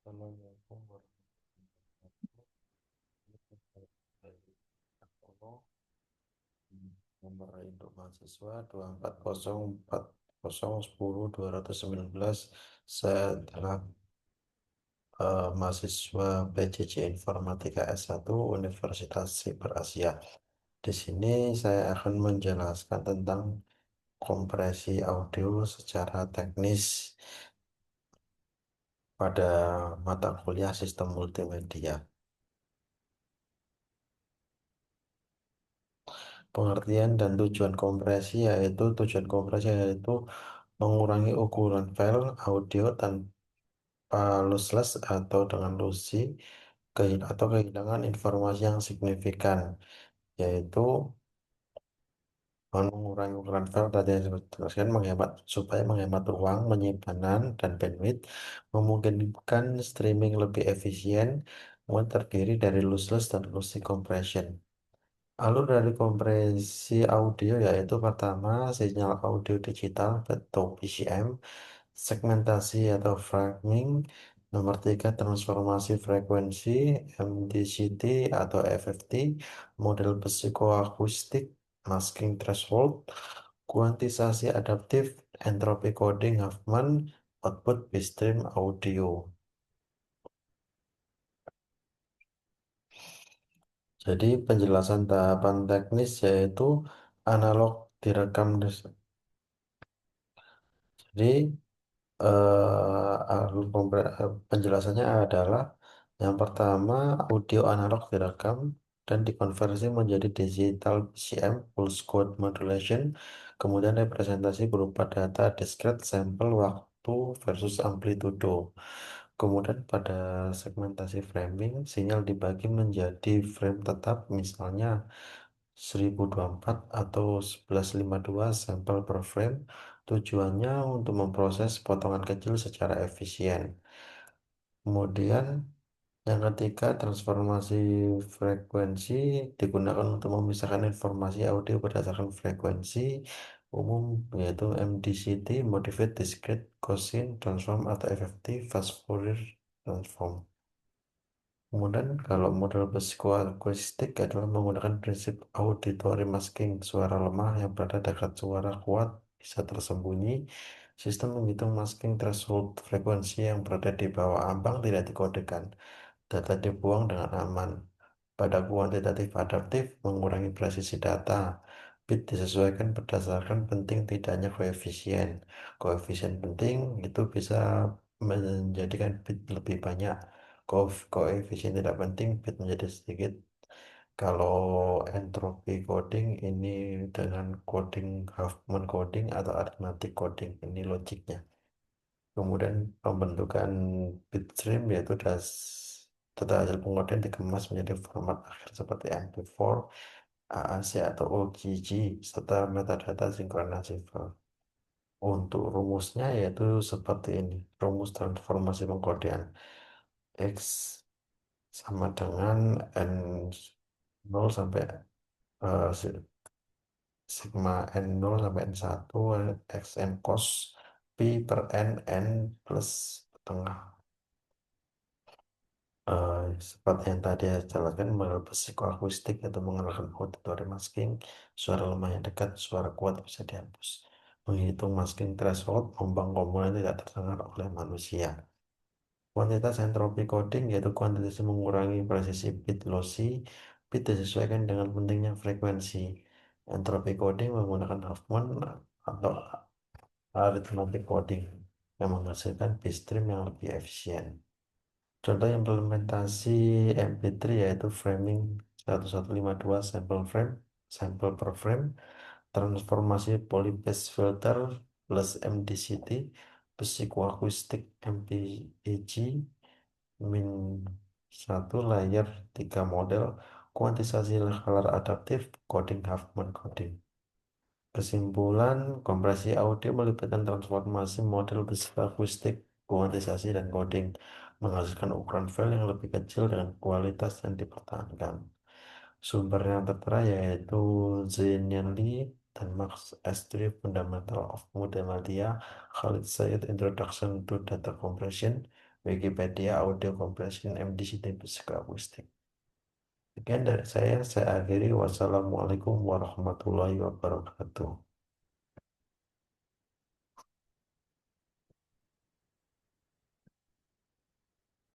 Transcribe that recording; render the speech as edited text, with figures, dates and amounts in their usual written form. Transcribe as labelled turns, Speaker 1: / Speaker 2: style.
Speaker 1: Assalamualaikum warahmatullahi wabarakatuh. Nomor induk mahasiswa 2404010 219. Saya adalah mahasiswa PJJ Informatika S1 Universitas Siber Asia. Di sini saya akan menjelaskan tentang kompresi audio secara teknis pada mata kuliah sistem multimedia. Pengertian dan tujuan kompresi yaitu mengurangi ukuran file audio tanpa lossless atau dengan lossy atau kehilangan informasi yang signifikan, yaitu mengurangi ukuran file tadi yang saya jelaskan supaya menghemat ruang penyimpanan dan bandwidth, memungkinkan streaming lebih efisien, terdiri dari lossless dan lossy compression. Alur dari kompresi audio yaitu pertama sinyal audio digital atau PCM, segmentasi atau framing, nomor tiga transformasi frekuensi MDCT atau FFT, model psikoakustik, masking threshold, kuantisasi adaptif, entropy coding Huffman, output bitstream audio. Jadi penjelasan tahapan teknis yaitu analog direkam. Jadi penjelasannya adalah yang pertama audio analog direkam dan dikonversi menjadi digital PCM pulse code modulation, kemudian representasi berupa data discrete sampel waktu versus amplitudo. Kemudian pada segmentasi framing, sinyal dibagi menjadi frame tetap, misalnya 1024 atau 1152 sampel per frame. Tujuannya untuk memproses potongan kecil secara efisien. Kemudian yang ketiga, transformasi frekuensi digunakan untuk memisahkan informasi audio berdasarkan frekuensi umum, yaitu MDCT, Modified Discrete Gaussian Transform atau FFT, Fast Fourier Transform. Kemudian kalau model psikoakustik adalah menggunakan prinsip auditory masking, suara lemah yang berada dekat suara kuat bisa tersembunyi. Sistem menghitung masking threshold, frekuensi yang berada di bawah ambang tidak dikodekan. Data dibuang dengan aman. Pada kuantitatif adaptif, mengurangi presisi data. Bit disesuaikan berdasarkan penting tidaknya koefisien. Koefisien penting itu bisa menjadikan bit lebih banyak. Koefisien tidak penting, bit menjadi sedikit. Kalau entropy coding ini dengan coding Huffman coding atau arithmetic coding, ini logiknya. Kemudian pembentukan bitstream yaitu data hasil pengujian dikemas menjadi format akhir seperti MP4, AAC atau OGG serta metadata sinkronasi file. Untuk rumusnya yaitu seperti ini. Rumus transformasi pengkodean X sama dengan N0 sampai sigma N0 sampai N1 XN cos Pi per N plus setengah. Seperti yang tadi saya jelaskan, model psikoakustik atau mengenalkan auditory masking, suara lemah yang dekat, suara kuat bisa dihapus. Menghitung masking threshold, ombang komponen tidak terdengar oleh manusia. Kuantitas entropi coding yaitu kuantitas mengurangi presisi bit lossy, bit disesuaikan dengan pentingnya frekuensi. Entropi coding menggunakan Huffman atau arithmetic coding yang menghasilkan bitstream yang lebih efisien. Contoh implementasi MP3 yaitu framing 1152 sampel per frame, transformasi polyphase filter plus MDCT, psikoakustik MPEG, min 1 layer 3 model, kuantisasi color adaptif, coding Huffman coding. Kesimpulan, kompresi audio melibatkan transformasi model psikoakustik, kuantisasi, dan coding, menghasilkan ukuran file yang lebih kecil dengan kualitas yang dipertahankan. Sumber yang tertera yaitu Zenian Lee dan Max S3 Fundamental of Multimedia, Khalid Syed Introduction to Data Compression, Wikipedia Audio Compression MDCT Basic Acoustic. Sekian dari saya akhiri. Wassalamualaikum warahmatullahi wabarakatuh.